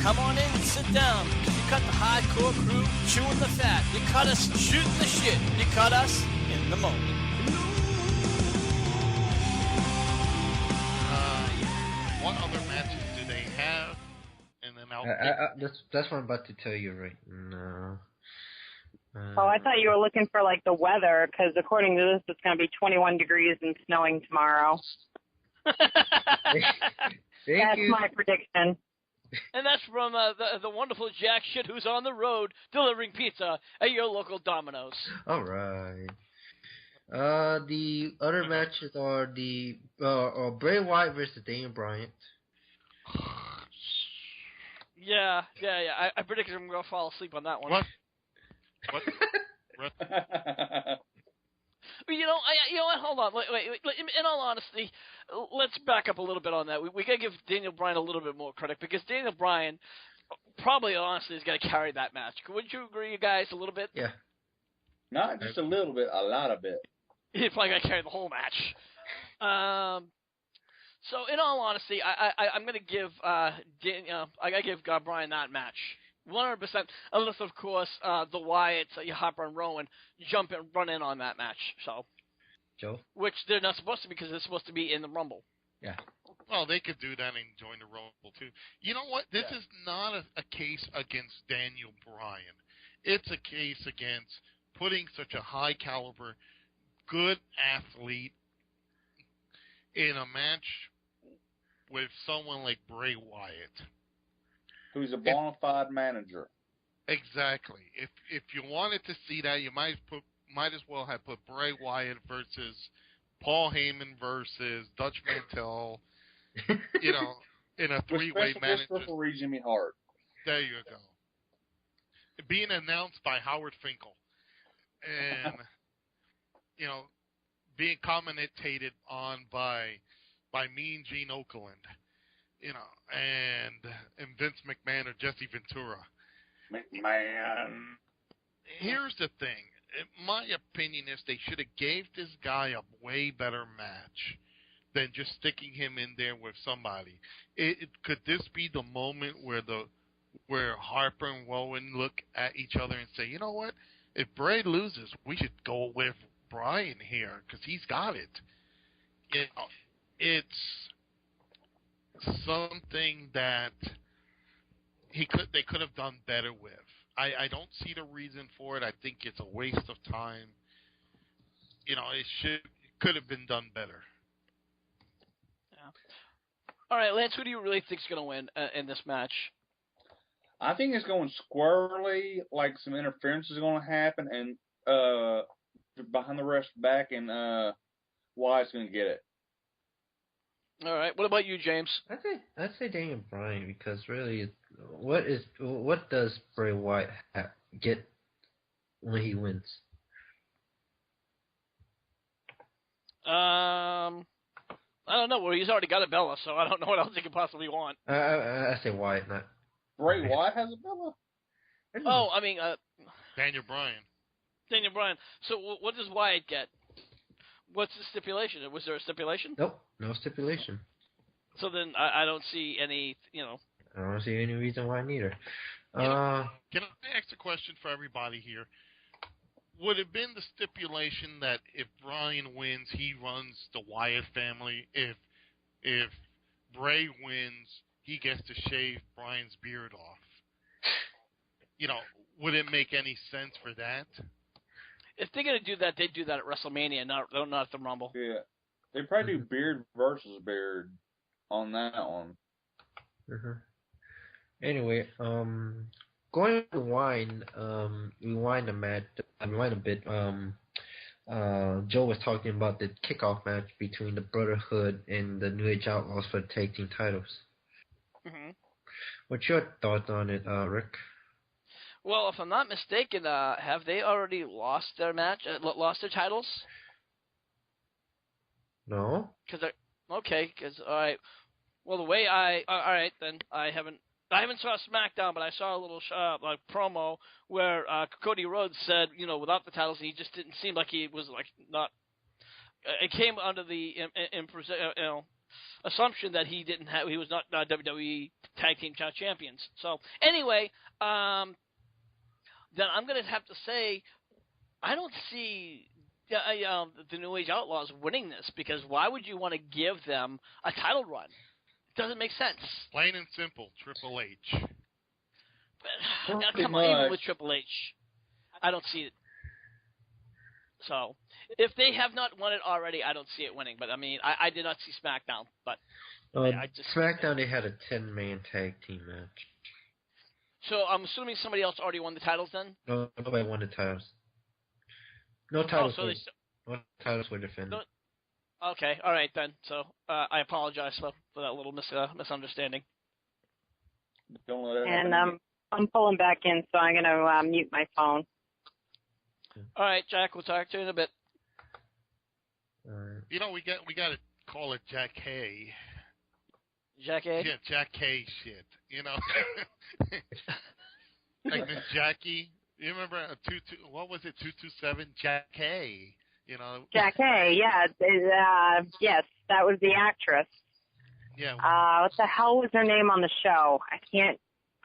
Come on in and sit down. You cut the hardcore crew chewing the fat. You cut us shooting the shit. You cut us in the moment. What other matches do they have? And then that's what I'm about to tell you right now. I thought you were looking for, like, the weather, because according to this, it's going to be 21 degrees and snowing tomorrow. That's my prediction. And that's from the wonderful Jack Shit, who's on the road delivering pizza at your local Domino's. All right. The other matches are the Bray Wyatt versus Daniel Bryan. Yeah. I predict I'm going to fall asleep on that one. What? Hold on. Wait. In all honesty, let's back up a little bit on that. We got to give Daniel Bryan a little bit more credit, because Daniel Bryan probably, honestly, is going to carry that match. Wouldn't you agree, you guys, a little bit? Yeah. Not just a little bit, a lot of it. He's probably going to carry the whole match. So, in all honesty, I'm going to give Bryan that match. 100%, unless, of course, the Wyatts, Harper and Rowan, run in on that match. So, Joe? Which they're not supposed to, because they're supposed to be in the Rumble. Yeah. Well, they could do that and join the Rumble, too. You know what? This is not a case against Daniel Bryan. It's a case against putting such a high-caliber, good athlete in a match with someone like Bray Wyatt, who's a bona fide manager. Exactly. If you wanted to see that, you might as well have put Bray Wyatt versus Paul Heyman versus Dutch Mantel, in a three-way match. Referee Jimmy Hart. There you go. Being announced by Howard Finkel, and being commentated on by Mean Gene Okerlund. And Vince McMahon or Jesse Ventura. McMahon. Here's the thing. My opinion is they should have gave this guy a way better match than just sticking him in there with somebody. Could this be the moment where Harper and Rowan look at each other and say, you know what? If Bray loses, we should go with Bryan here because he's got it. It's something that they could have done better with. I don't see the reason for it. I think it's a waste of time. It could have been done better. Yeah. All right, Lance, who do you really think is going to win in this match? I think it's going squirrely, like some interference is going to happen, and behind the ref's back, and Wyatt's going to get it. All right. What about you, James? I'd say Daniel Bryan, because really, what does Bray Wyatt get when he wins? I don't know. Well, he's already got a Bella, so I don't know what else he could possibly want. I say Wyatt, not Bray Wyatt has a Bella. Oh, I mean, Daniel Bryan. Daniel Bryan. So what does Wyatt get? What's the stipulation? Was there a stipulation? Nope, no stipulation. So then I don't see any, I don't see any reason why neither. Can I ask a question for everybody here? Would it have been the stipulation that if Bryan wins, he runs the Wyatt family? If Bray wins, he gets to shave Bryan's beard off? Would it make any sense for that? If they're going to do that, they'd do that at WrestleMania, not at the Rumble. Yeah. They'd probably do beard versus beard on that one. Mm-hmm. Anyway, going to rewind a bit. Joe was talking about the kickoff match between the Brotherhood and the New Age Outlaws for the tag team titles. Mm-hmm. What's your thoughts on it, Rick? Well, if I'm not mistaken, have they already lost their match? Lost their titles? No. All right. Well, the way all right, then I haven't saw SmackDown, but I saw a little promo where Cody Rhodes said, without the titles, he just didn't seem like he was not. It came under the assumption that he was not WWE Tag Team Champions. So anyway, then I'm going to have to say I don't see the New Age Outlaws winning this, because why would you want to give them a title run? It doesn't make sense. Plain and simple, Triple H. But, now, come on, even with Triple H, I don't see it. So, if they have not won it already, I don't see it winning. But, I mean, I did not see SmackDown. But I just SmackDown, they had a 10-man tag team match. So, I'm assuming somebody else already won the titles then? No, nobody won the titles. No titles. No titles were defended. Okay, all right then. So, I apologize for that little misunderstanding. Don't let it And happen. I'm pulling back in, so I'm going to mute my phone. All right, Jack, we'll talk to you in a bit. You know, we got to call it Jack Hay. Jack A? Yeah, Jack Hay shit. You know, like Miss Jackie. You remember what was it? 227 Jack Hay. You know. Jack A, yeah. Yes, that was the actress. Yeah. What the hell was her name on the show? I can't.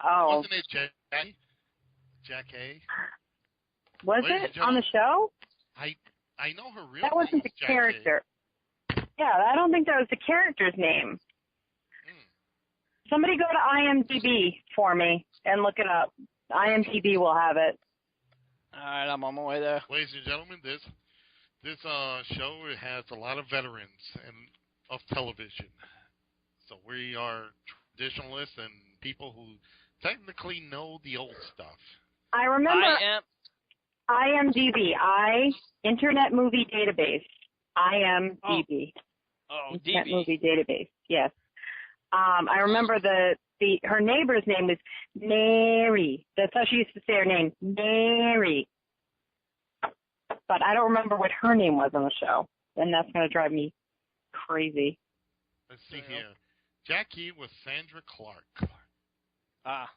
Oh. Wasn't it Jack? Jack Hay? Was it on the show? I know her real name. That wasn't the Jack character. Yeah, I don't think that was the character's name. Somebody go to IMDb for me and look it up. IMDb will have it. All right, I'm on my way there. Ladies and gentlemen, this show has a lot of veterans of television. So we are traditionalists and people who technically know the old stuff. I remember IMDb, Internet Movie Database. IMDb. Oh, Internet DB. Movie Database, yes. I remember her neighbor's name was Mary. That's how she used to say her name, Mary. But I don't remember what her name was on the show, and that's going to drive me crazy. Let's see here. Jackie was Sandra Clark. Ah.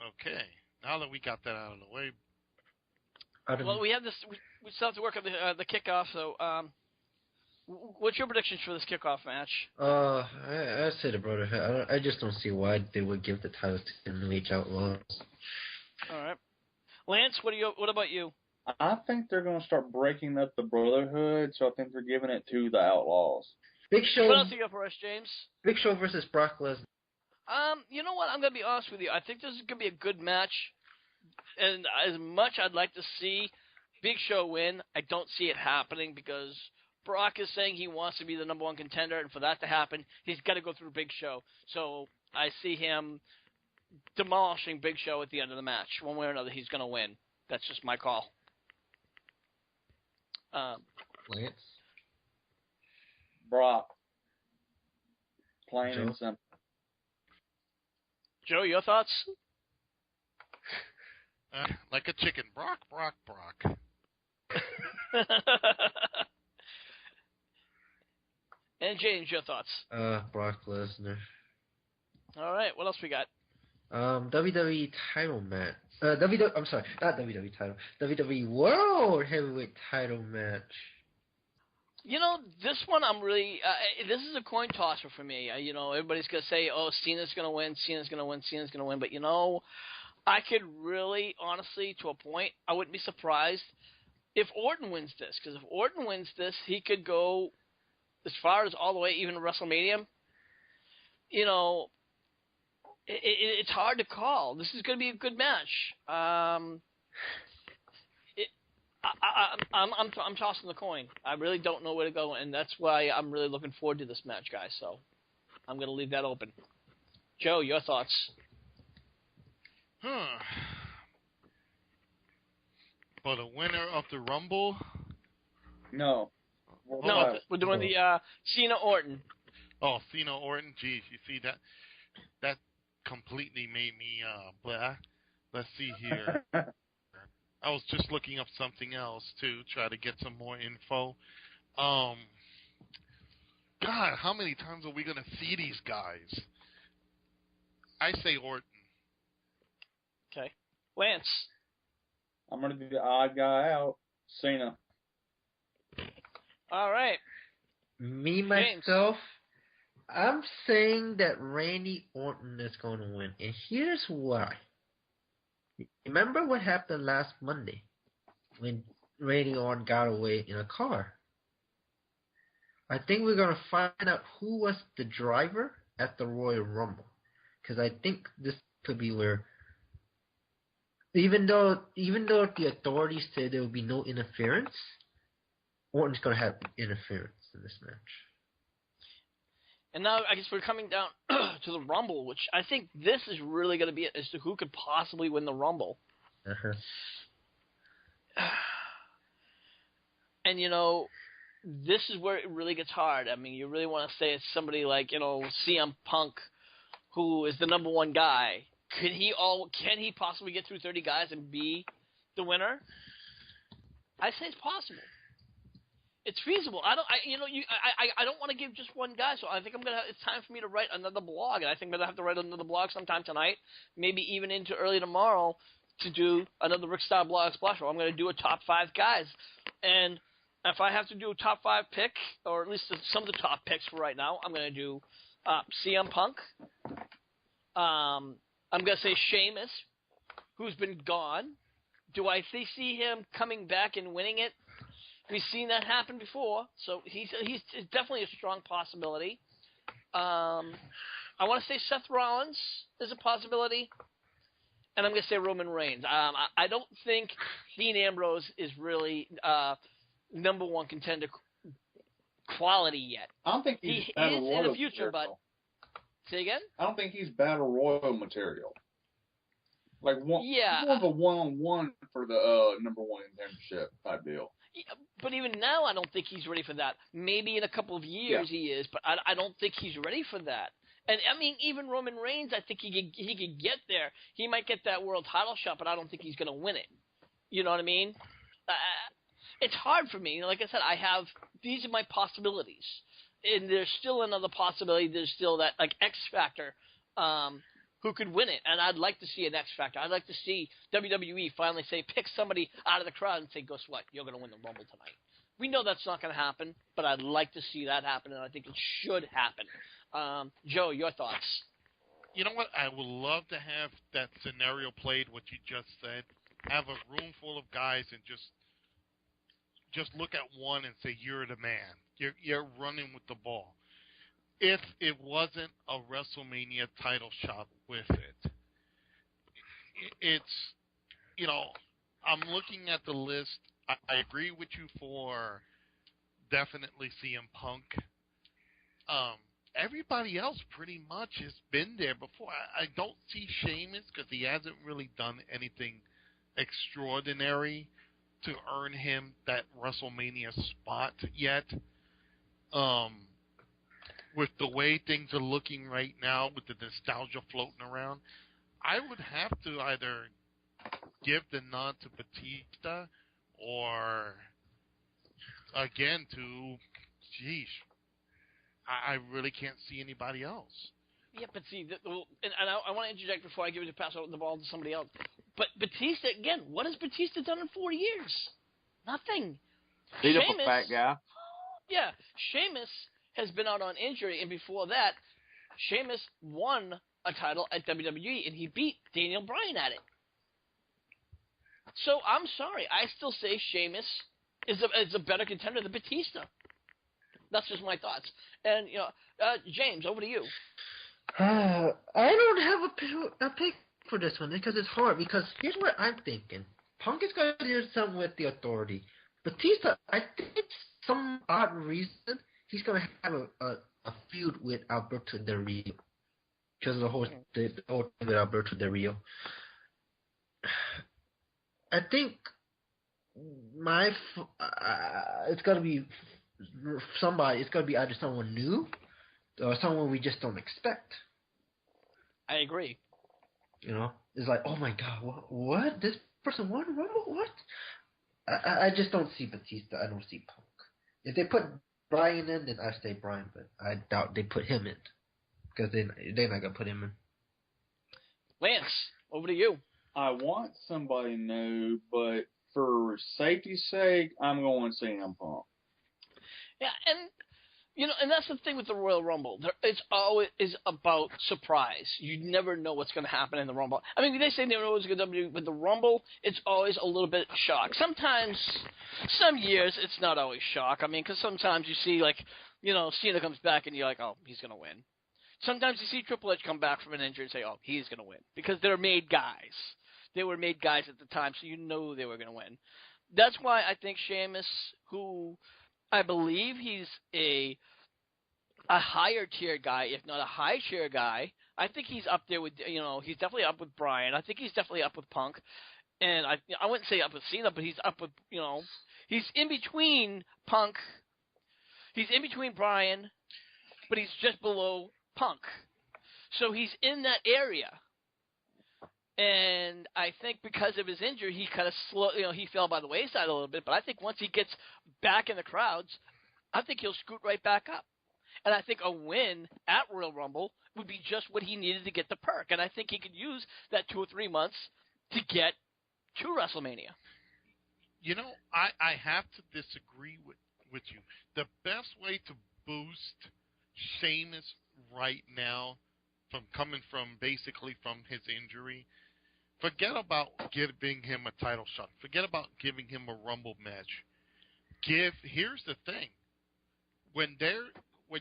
Okay. Now that we got that out of the way. Well, we have this. We still have to work on the kickoff. So, what's your predictions for this kickoff match? I say the Brotherhood. I just don't see why they would give the titles to the New Age Outlaws. All right, Lance. What about you? I think they're going to start breaking up the Brotherhood, so I think they're giving it to the Outlaws. Big Show. What else do you got for us, James? Big Show versus Brock Lesnar. You know what? I'm going to be honest with you. I think this is going to be a good match. And as much I'd like to see Big Show win, I don't see it happening because Brock is saying he wants to be the number one contender, and for that to happen, he's got to go through Big Show. So I see him demolishing Big Show at the end of the match. One way or another, he's going to win. That's just my call. Lance? Brock. Plain and simple. Joe, your thoughts? Like a chicken. Brock, Brock, Brock. And James, your thoughts? Brock Lesnar. All right, what else we got? WWE title match. I'm sorry, not WWE title. WWE World Heavyweight title match. You know, this one I'm really. This is a coin tosser for me. Everybody's gonna say, "Oh, Cena's gonna win. Cena's gonna win. Cena's gonna win." But I could really, honestly, to a point, I wouldn't be surprised if Orton wins this. Because if Orton wins this, he could go as far as all the way even to WrestleMania. It's hard to call. This is going to be a good match. I'm tossing the coin. I really don't know where to go, and that's why I'm really looking forward to this match, guys. So I'm going to leave that open. Joe, your thoughts? But a winner of the Rumble? No. No, we're doing the Cena Orton. Oh, Cena Orton. Geez, you see that completely made me blah. Let's see here. I was just looking up something else to try to get some more info. God, how many times are we gonna see these guys? I say Orton. Okay, Lance. I'm gonna be the odd guy out. Cena. All right. Me myself, I'm saying that Randy Orton is going to win, and here's why. Remember what happened last Monday when Randy Orton got away in a car? I think we're going to find out who was the driver at the Royal Rumble, because I think this could be where, even though the authorities said there will be no interference, Orton's going to have interference in this match. And now I guess we're coming down to the Rumble, which I think this is really going to be it as to who could possibly win the Rumble. Uh-huh. And, this is where it really gets hard. I mean, you really want to say it's somebody like, CM Punk, who is the number one guy. Can he possibly get through 30 guys and be the winner? I say it's possible. It's feasible. I don't want to give just one guy, so I think it's time for me to write another blog, and I think I'm gonna have to write another blog sometime tonight, maybe even into early tomorrow, to do another Rick Star Blog Splash. I'm gonna do a top 5 guys, and if I have to do a top 5 pick, or at least some of the top picks for right now, I'm gonna do CM Punk. I'm gonna say Sheamus, who's been gone. Do I see him coming back and winning it? We've seen that happen before, so he's definitely a strong possibility. I want to say Seth Rollins is a possibility, and I'm going to say Roman Reigns. I don't think Dean Ambrose is really number one contender quality yet. I don't think he's he Battle is Royal in the future, material. but say again. I don't think he's Battle Royal material. Like more of a one-on-one for the number one contendership type deal. Yeah, but even now, I don't think he's ready for that. Maybe in a couple of years he is, but I don't think he's ready for that. And I mean, even Roman Reigns, I think he could get there. He might get that world title shot, but I don't think he's going to win it. You know what I mean? It's hard for me. Like I said, these are my possibilities, and there's still another possibility. There's still that X Factor. Who could win it, and I'd like to see an X Factor. I'd like to see WWE finally say, pick somebody out of the crowd and say, guess what, you're going to win the Rumble tonight. We know that's not going to happen, but I'd like to see that happen, and I think it should happen. Joe, your thoughts? You know what? I would love to have that scenario played, what you just said. Have a room full of guys and just look at one and say, you're the man. You're running with the ball. If it wasn't a WrestleMania title shot with it, it's, I'm looking at the list. I agree with you for definitely CM Punk. Everybody else pretty much has been there before. I don't see Sheamus because he hasn't really done anything extraordinary to earn him that WrestleMania spot yet. With the way things are looking right now, with the nostalgia floating around, I would have to either give the nod to Batista or, again, to, I really can't see anybody else. Yeah, but see, and I want to interject before I give you pass the ball to somebody else. But Batista, again, what has Batista done in 4 years? Nothing. Beat up a fat guy. Yeah, Sheamus has been out on injury, and before that, Sheamus won a title at WWE, and he beat Daniel Bryan at it. So I'm sorry, I still say Sheamus is a better contender than Batista. That's just my thoughts. And James, over to you. I don't have a pick for this one because it's hard. Because here's what I'm thinking: Punk is going to do something with the Authority. Batista, I think, some odd reason, he's going to have a feud with Alberto Del Rio. Because of the whole thing with Alberto Del Rio. I think it's going to be somebody. It's going to be either someone new or someone we just don't expect. I agree. It's like, oh my God, what? This person won Rumble? What? I just don't see Batista. I don't see Punk. If they put Bryan in, then I say Bryan, but I doubt they put him in because they're not gonna put him in. Lance, over to you. I want somebody new, but for safety's sake, I'm going CM Punk. Yeah, and And that's the thing with the Royal Rumble. It's always about surprise. You never know what's going to happen in the Rumble. I mean, they say they know what's going to happen, but the Rumble, it's always a little bit shock. Sometimes, some years, it's not always shock. I mean, because sometimes you see, like, Cena comes back and you're like, oh, he's going to win. Sometimes you see Triple H come back from an injury and say, oh, he's going to win. Because they're made guys. They were made guys at the time, so you know they were going to win. That's why I think Sheamus, who I believe he's a higher tier guy, if not a high tier guy. I think he's up there with, he's definitely up with Bryan. I think he's definitely up with Punk. And I wouldn't say up with Cena, but he's up with, he's in between Punk. He's in between Bryan, but he's just below Punk. So he's in that area. And I think because of his injury, he kind of he fell by the wayside a little bit. But I think once he gets back in the crowds, I think he'll scoot right back up. And I think a win at Royal Rumble would be just what he needed to get the perk. And I think he could use that 2 or 3 months to get to WrestleMania. I have to disagree with you. The best way to boost Sheamus right now, coming from his injury, forget about giving him a title shot. Forget about giving him a Rumble match. Here's the thing. When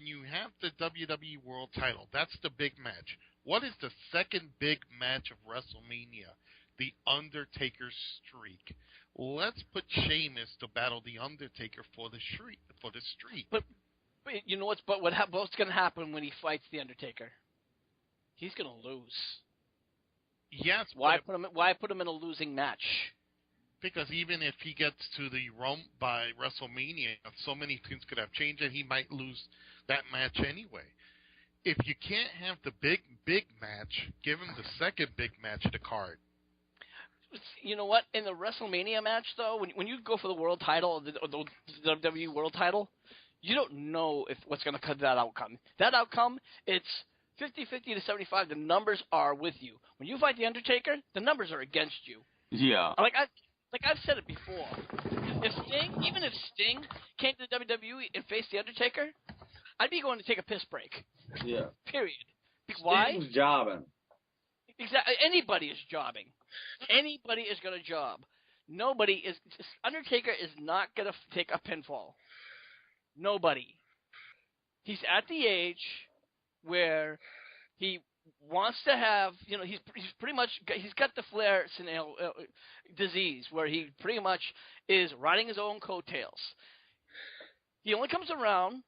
you have the WWE World title, that's the big match. What is the second big match of WrestleMania? The Undertaker's streak. Let's put Sheamus to battle the Undertaker for the streak. But you know what's going to happen when he fights the Undertaker? He's going to lose. Yes. Why put him in a losing match? Because even if he gets to the by WrestleMania, so many things could have changed, and he might lose that match anyway. If you can't have the big match, give him the second big match of the card. You know what? In the WrestleMania match, though, when you go for the world title or the WWE World title, you don't know what's going to cut that outcome. That outcome, it's 50-50 to 75. The numbers are with you. When you fight the Undertaker, the numbers are against you. Yeah. Like I've said it before. Even if Sting came to the WWE and faced the Undertaker, I'd be going to take a piss break. Yeah. Period. Why? Sting's jobbing. Exactly. Anybody is jobbing. Anybody is going to job. Undertaker is not going to take a pinfall. Nobody. He's at the age where he wants to have, he's pretty much, he's got the Flair disease where he pretty much is riding his own coattails. He only comes around,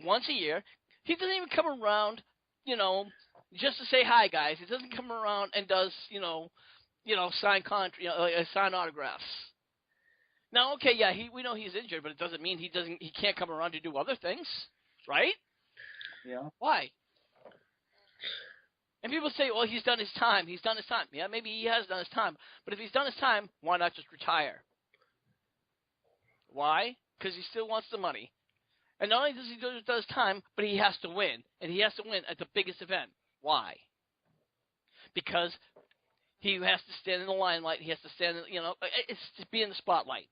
once a year. He doesn't even come around, just to say hi, guys. He doesn't come around and does, sign autographs. Now, okay, yeah, we know he's injured, but it doesn't mean he can't come around to do other things, right? Yeah. Why? And people say, well, he's done his time. He's done his time. Yeah, maybe he has done his time. But if he's done his time, why not just retire? Why? Because he still wants the money. And not only does he do his time, but he has to win. And he has to win at the biggest event. Why? Because he has to stand in the limelight. He has to stand in, it's to be in the spotlight.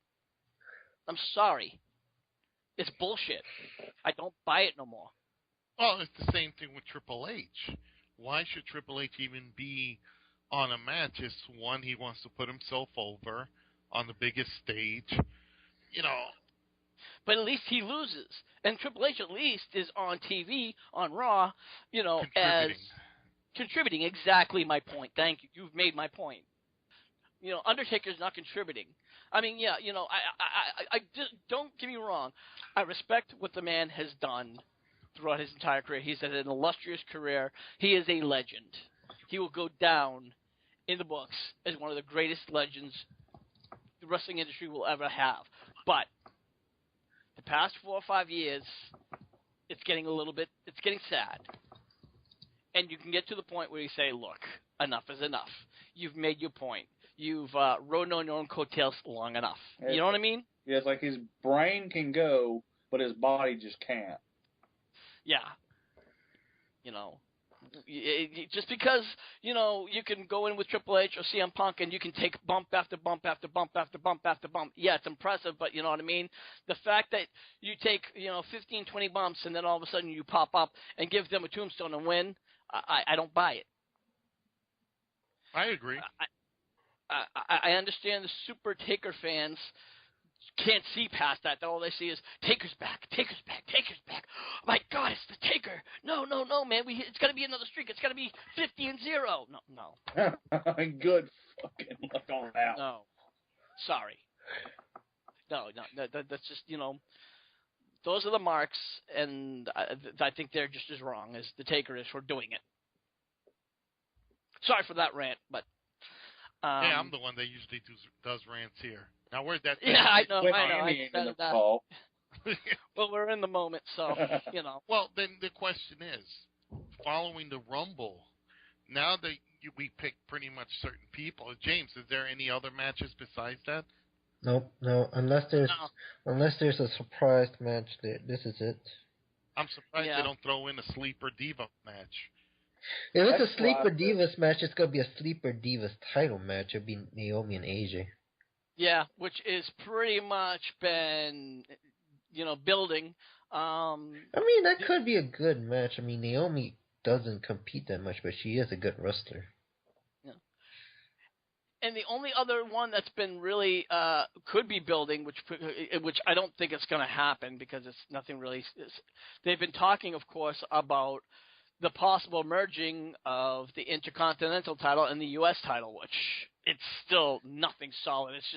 I'm sorry. It's bullshit. I don't buy it no more. Well, it's the same thing with Triple H. Why should Triple H even be on a match? It's one, he wants to put himself over on the biggest stage. But at least he loses. And Triple H at least is on TV, on Raw, as contributing. Exactly my point. Thank you. You've made my point. Undertaker's not contributing. I mean, yeah, I just, don't get me wrong. I respect what the man has done throughout his entire career. He's had an illustrious career. He is a legend. He will go down in the books as one of the greatest legends the wrestling industry will ever have. But the past 4 or 5 years, it's getting sad. And you can get to the point where you say, look, enough is enough. You've made your point. You've rode on your own coattails long enough. You know what I mean? Yeah, it's like his brain can go, but his body just can't. Yeah. Just because, you know, you can go in with Triple H or CM Punk and you can take bump after bump after bump after bump after bump. Yeah, it's impressive, but you know what I mean? The fact that you take, you know, 15, 20 bumps and then all of a sudden you pop up and give them a tombstone and win, I don't buy it. I agree. I understand the Super Taker fans can't see past that. All they see is Taker's back, Taker's back, Taker's back. Oh my God, it's the Taker. No, man. It's got to be another streak. It's got to be 50-0. No. Good fucking luck on that. No. Sorry. No. That's just, you know, those are the marks, and I think they're just as wrong as the Taker is for doing it. Sorry for that rant, but. Yeah, I'm the one that usually does rants here. Now, where's that? Yeah, I know. I in the call. Well, we're in the moment, so, you know. Well, then the question is, following the Rumble, now that we picked pretty much certain people, James, is there any other matches besides that? No. Unless there's a surprise match, this is it. I'm surprised they don't throw in a Sleeper Diva match. If it's a Sleeper Divas match, it's going to be a Sleeper Divas title match. It'll be Naomi and AJ. Yeah, which is pretty much been, you know, building. I mean, that could be a good match. I mean, Naomi doesn't compete that much, but she is a good wrestler. Yeah. And the only other one that's been really could be building, which I don't think it's going to happen because it's nothing really. They've been talking, of course, about the possible merging of the Intercontinental title and the U.S. title, which it's still nothing solid. It's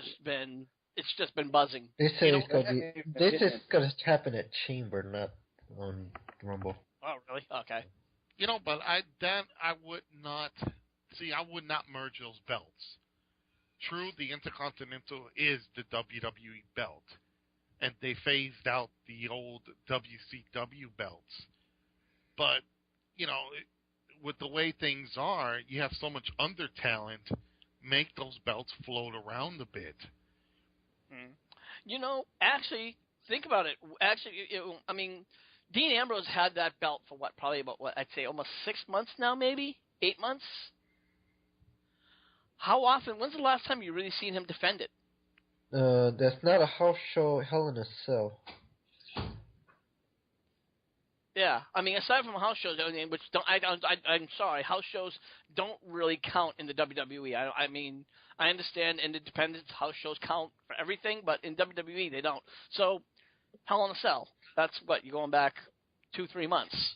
just been buzzing. They say it's going to be. This is going to happen at Chamber, not on Rumble. Oh, really? Okay. You know, but I would not merge those belts. True, the Intercontinental is the WWE belt, and they phased out the old WCW belts. But you know, with the way things are, you have so much under talent. Make those belts float around a bit. You know, actually, think about it. Actually, I mean, Dean Ambrose had that belt for probably about I'd say almost 6 months now, maybe 8 months. How often? When's the last time you really seen him defend it? That's not a house show. Hell in a Cell. Yeah, I mean, aside from house shows, which I'm sorry, house shows don't really count in the WWE. I mean, I understand in independence house shows count for everything, but in WWE they don't. So, Hell in a Cell, that's what, you're going back 2-3 months.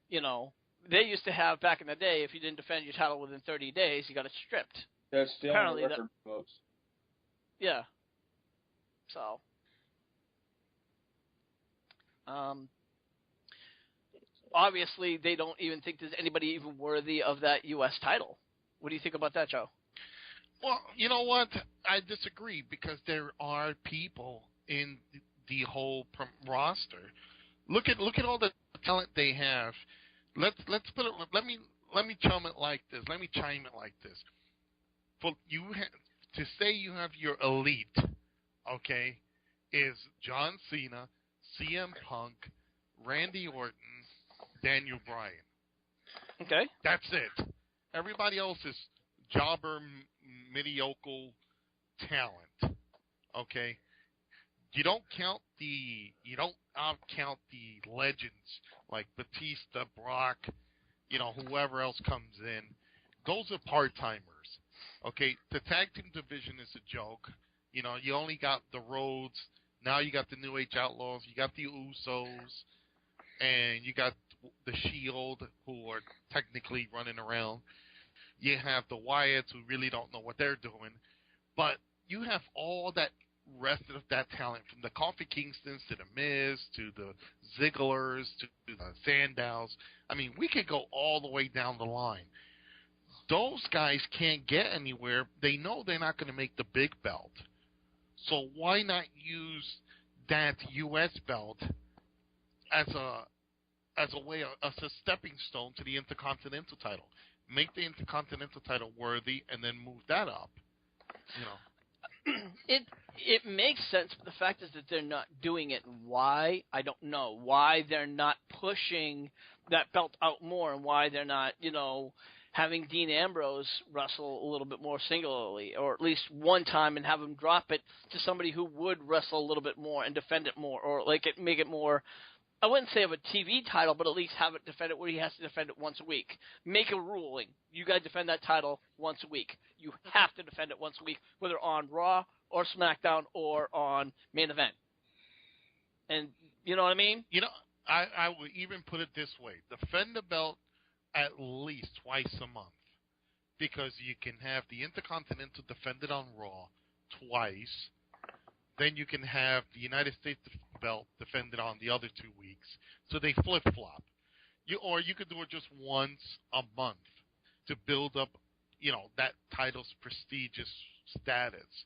You know, they used to have, back in the day, if you didn't defend your title within 30 days, you got it stripped. That's still apparently on the record books. Yeah. So. Obviously, they don't even think there's anybody even worthy of that U.S. title. What do you think about that, Joe? Well, you know what? I disagree because there are people in the whole roster. Look at all the talent they have. Let's put it. Let me chime it like this. For you to say you have your elite, okay, is John Cena, CM Punk, Randy Orton, Daniel Bryan. Okay. That's it. Everybody else is jobber, mediocre talent. Okay. You don't out count the legends like Batista, Brock, you know, whoever else comes in. Those are part-timers. Okay. The tag team division is a joke. You know, you only got the Rhodes. Now you got the New Age Outlaws. You got the Usos. And you got the Shield, who are technically running around. You have the Wyatts, who really don't know what they're doing. But you have all that rest of that talent, from the Kofi Kingstons to the Miz to the Zigglers to the Sandows. I mean, we could go all the way down the line. Those guys can't get anywhere. They know they're not going to make the big belt. So why not use that U.S. belt as a way, as a stepping stone to the Intercontinental title? Make the Intercontinental title worthy, and then move that up. You know, it makes sense, but the fact is that they're not doing it. Why? I don't know. Why they're not pushing that belt out more and why they're not, having Dean Ambrose wrestle a little bit more singularly, or at least one time, and have him drop it to somebody who would wrestle a little bit more and defend it more, or make it more. I wouldn't say of a TV title, but at least have it defend it where he has to defend it once a week. Make a ruling. You got to defend that title once a week. You have to defend it once a week, whether on Raw or SmackDown or on Main Event. And you know what I mean? I would even put it this way. Defend the belt at least twice a month. Because you can have the Intercontinental defended on Raw twice. Then you can have the United States belt defended on the other 2 weeks. So they flip-flop. Or you could do it just once a month to build up, that title's prestigious status.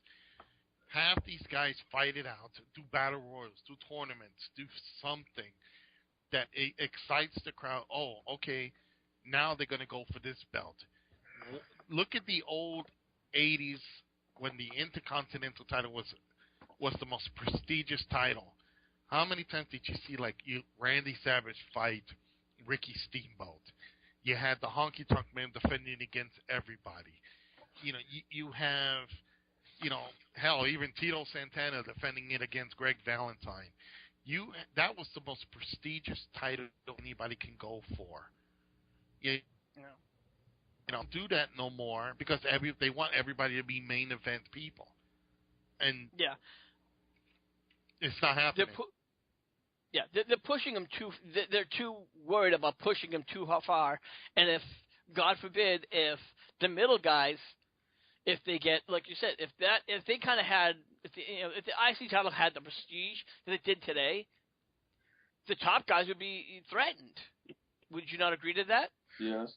Have these guys fight it out, do battle royals, do tournaments, do something that excites the crowd. Oh, okay, now they're going to go for this belt. Look at the old 80s when the Intercontinental title was the most prestigious title. How many times did you see Randy Savage fight Ricky Steamboat? You had the Honky Tonk Man defending against everybody. You have, hell, even Tito Santana defending it against Greg Valentine. That was the most prestigious title anybody can go for. You don't do that no more because they want everybody to be main event people. And yeah, it's not happening. They're pushing them too. They're too worried about pushing them too far. And if, God forbid, if the middle guys, if they get, like you said, if they kind of had, if the IC title had the prestige that it did today, the top guys would be threatened. Would you not agree to that? Yes.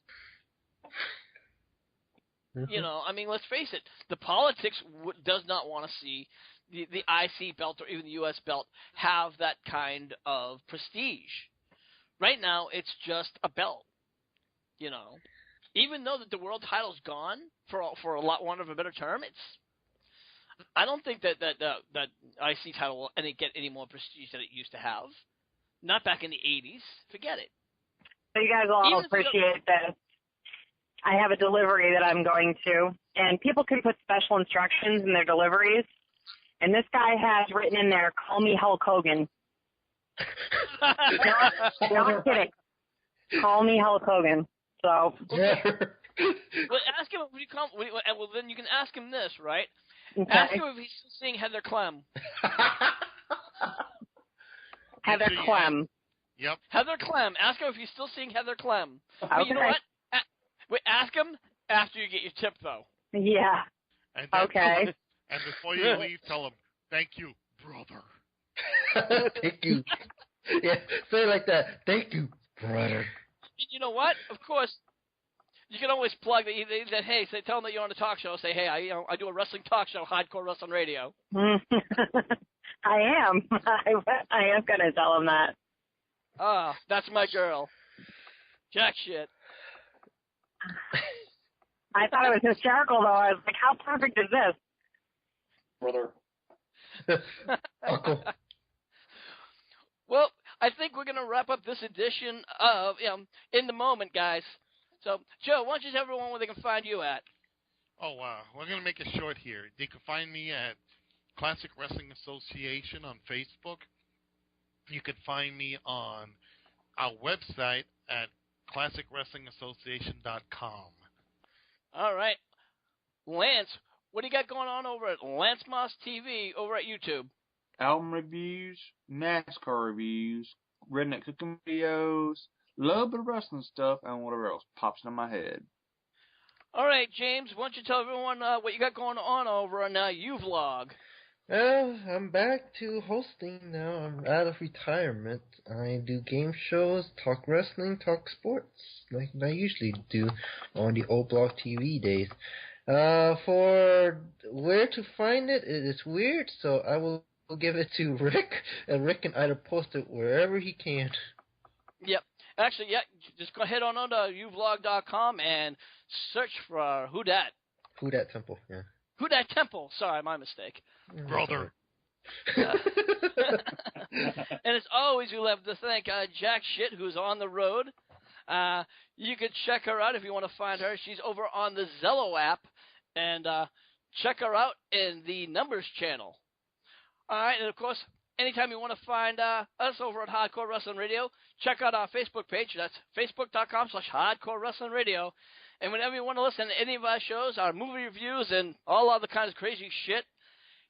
Let's face it. The politics does not want to see the IC belt or even the U.S. belt have that kind of prestige. Right now, it's just a belt. Even though that the world title's gone for a lot, want of a better term, I don't think that IC title will get any more prestige than it used to have. Not back in the 80s. Forget it. So you guys will all appreciate this. I have a delivery that I'm going to, and people can put special instructions in their deliveries. And this guy has written in there, "Call me Hulk Hogan." No, I'm kidding. Call me Hulk Hogan. So. Okay. Well, ask him when you come. Well, then you can ask him this, right? Okay. Ask him if he's still seeing Heather Clem. Heather Clem. Yep. Heather Clem. Ask him if he's still seeing Heather Clem. Okay. But you know what? Wait, ask him after you get your tip, though. Yeah. And then, okay. And before you leave, tell him, "Thank you, brother." Thank you. Yeah, say it like that. Thank you, brother. You know what? Of course, you can always plug that. Hey, tell them that you're on a talk show. Say, hey, I do a wrestling talk show, Hardcore Wrestling Radio. I am. I am going to tell him that. Ah, that's my girl. Jack shit. I thought it was hysterical, though. I was like, how perfect is this? Brother. Uncle. Well, I think we're going to wrap up this edition of In the Moment, guys. So, Joe, why don't you tell everyone where they can find you at? Oh, wow. We're going to make it short here. They can find me at Classic Wrestling Association on Facebook. You can find me on our website at classicwrestlingassociation.com. All right. Lance, what do you got going on over at Lance Moss TV over at YouTube? Album reviews, NASCAR reviews, redneck cooking videos, a little bit of wrestling stuff, and whatever else pops into my head. All right, James, why don't you tell everyone what you got going on over on UVlog? I'm back to hosting now. I'm out of retirement. I do game shows, talk wrestling, talk sports, like I usually do on the old blog TV days. For where to find it, it is weird, so I will give it to Rick, and Rick can either post it wherever he can. Yep. Actually, yeah, just go ahead on to uvlog.com and search for Who Dat. Who Dat Temple, yeah. Who Dat Temple. Sorry, my mistake. Brother. And as always, we love to thank Jack Shit, who's on the road. You can check her out if you want to find her. She's over on the Zello app, and check her out in the Numbers channel. All right, and of course, anytime you want to find us over at Hardcore Wrestling Radio, check out our Facebook page. That's facebook.com/Hardcore Wrestling Radio. And whenever you want to listen to any of our shows, our movie reviews, and all other kinds of crazy shit,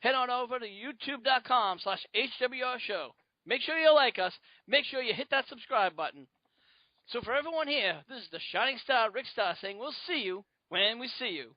head on over to youtube.com/HWR Show. Make sure you like us. Make sure you hit that subscribe button. So for everyone here, this is the Shining Star, Rick Starr, saying we'll see you when we see you.